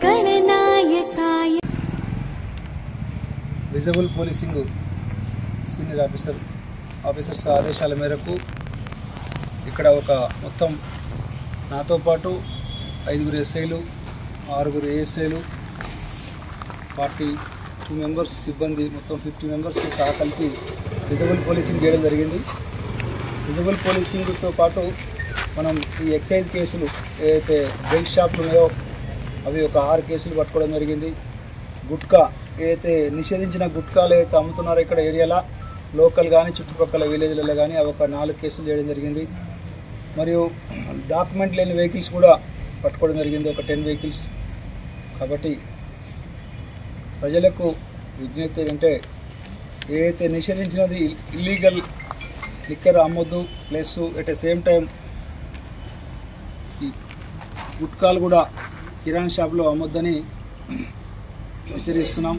गणनायकाय visible policing senior officers ఆదేశాల మేరకు ఇక్కడ ఒక మొత్తం నాతో పాటు 5 ఎస్ఐలు 6 ఏఎస్ఐలు 42 మెంబర్స్ సిబ్బంది మొత్తం 50 మెంబర్స్ సహా కలిపి విజిబుల్ పోలీసింగ్ చేయడం జరిగింది. విజిబుల్ పోలీసింగ్తో పాటు మనం ఈ ఎక్సైజ్ కేసులు ఏదైతే బెల్ట్ షాపులు ఉన్నాయో అవి ఒక 6 కేసులు పట్టుకోవడం జరిగింది. గుట్కా ఏదైతే నిషేధించిన గుట్కాలు ఏదైతే అమ్ముతున్నారో ఇక్కడ ఏరియాలో లోకల్ కానీ చుట్టుపక్కల విలేజ్లలో కానీ అవి ఒక 4 కేసులు చేయడం జరిగింది. మరియు డాక్యుమెంట్ లేని వెహికల్స్ కూడా పట్టుకోవడం జరిగింది, ఒక 10 వెహికల్స్. కాబట్టి ప్రజలకు విజ్ఞప్తి ఏంటంటే ఏదైతే నిషేధించినది ఇల్లీగల్ లిక్కర్ అమ్మొద్దు, plus at the same time ఈ గుట్కాలు కూడా కిరాణా షాప్లో అమ్మొద్దని హెచ్చరిస్తున్నాం.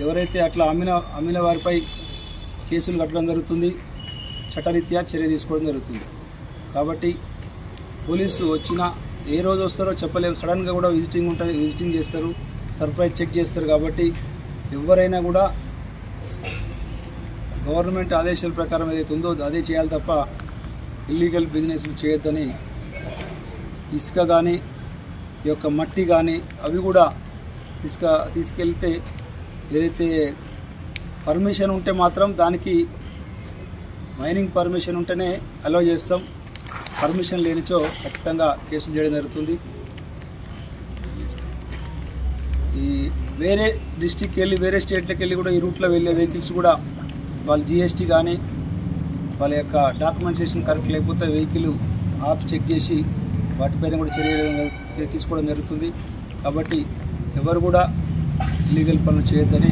ఎవరైతే అట్లా అమ్మిన వారిపై కేసులు కట్టడం జరుగుతుంది, చట్టరీత్యా చర్య తీసుకోవడం జరుగుతుంది. కాబట్టి పోలీసు వచ్చినా ఏ రోజు వస్తారో చెప్పలేము, సడన్గా కూడా విజిటింగ్ ఉంటుంది, విజిటింగ్ చేస్తారు, సర్ప్రైజ్ చెక్ చేస్తారు. కాబట్టి ఎవరైనా కూడా గవర్నమెంట్ ఆదేశాల ప్రకారం ఏదైతే ఉందో అదే చేయాలి తప్ప ఇల్లీగల్ బిజినెస్లు చేయొద్దని, ఇసుక కానీ ఈ యొక్క మట్టి కానీ అవి కూడా తీసుకెళ్తే ఏదైతే పర్మిషన్ ఉంటే మాత్రం దానికి మైనింగ్ పర్మిషన్ ఉంటేనే అలౌ చేస్తాం, పర్మిషన్ లేనిచో ఖచ్చితంగా కేసులు చేయడం జరుగుతుంది. ఈ వేరే డిస్టిక్కి వెళ్ళి వేరే స్టేట్లకు వెళ్ళి కూడా ఈ రూట్లో వెళ్ళే వెహికల్స్ కూడా వాళ్ళ జిఎస్టీ కానీ వాళ్ళ యొక్క డాక్యుమెంటేషన్ కరెక్ట్ లేకపోతే వెహికల్ ఆప్ చెక్ చేసి వాటిపైన కూడా చర్య తీసుకోవడం జరుగుతుంది. కాబట్టి ఎవరు కూడా ఇల్లీగల్ పనులు చేయొద్దని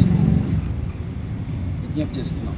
విజ్ఞప్తి చేస్తున్నాం.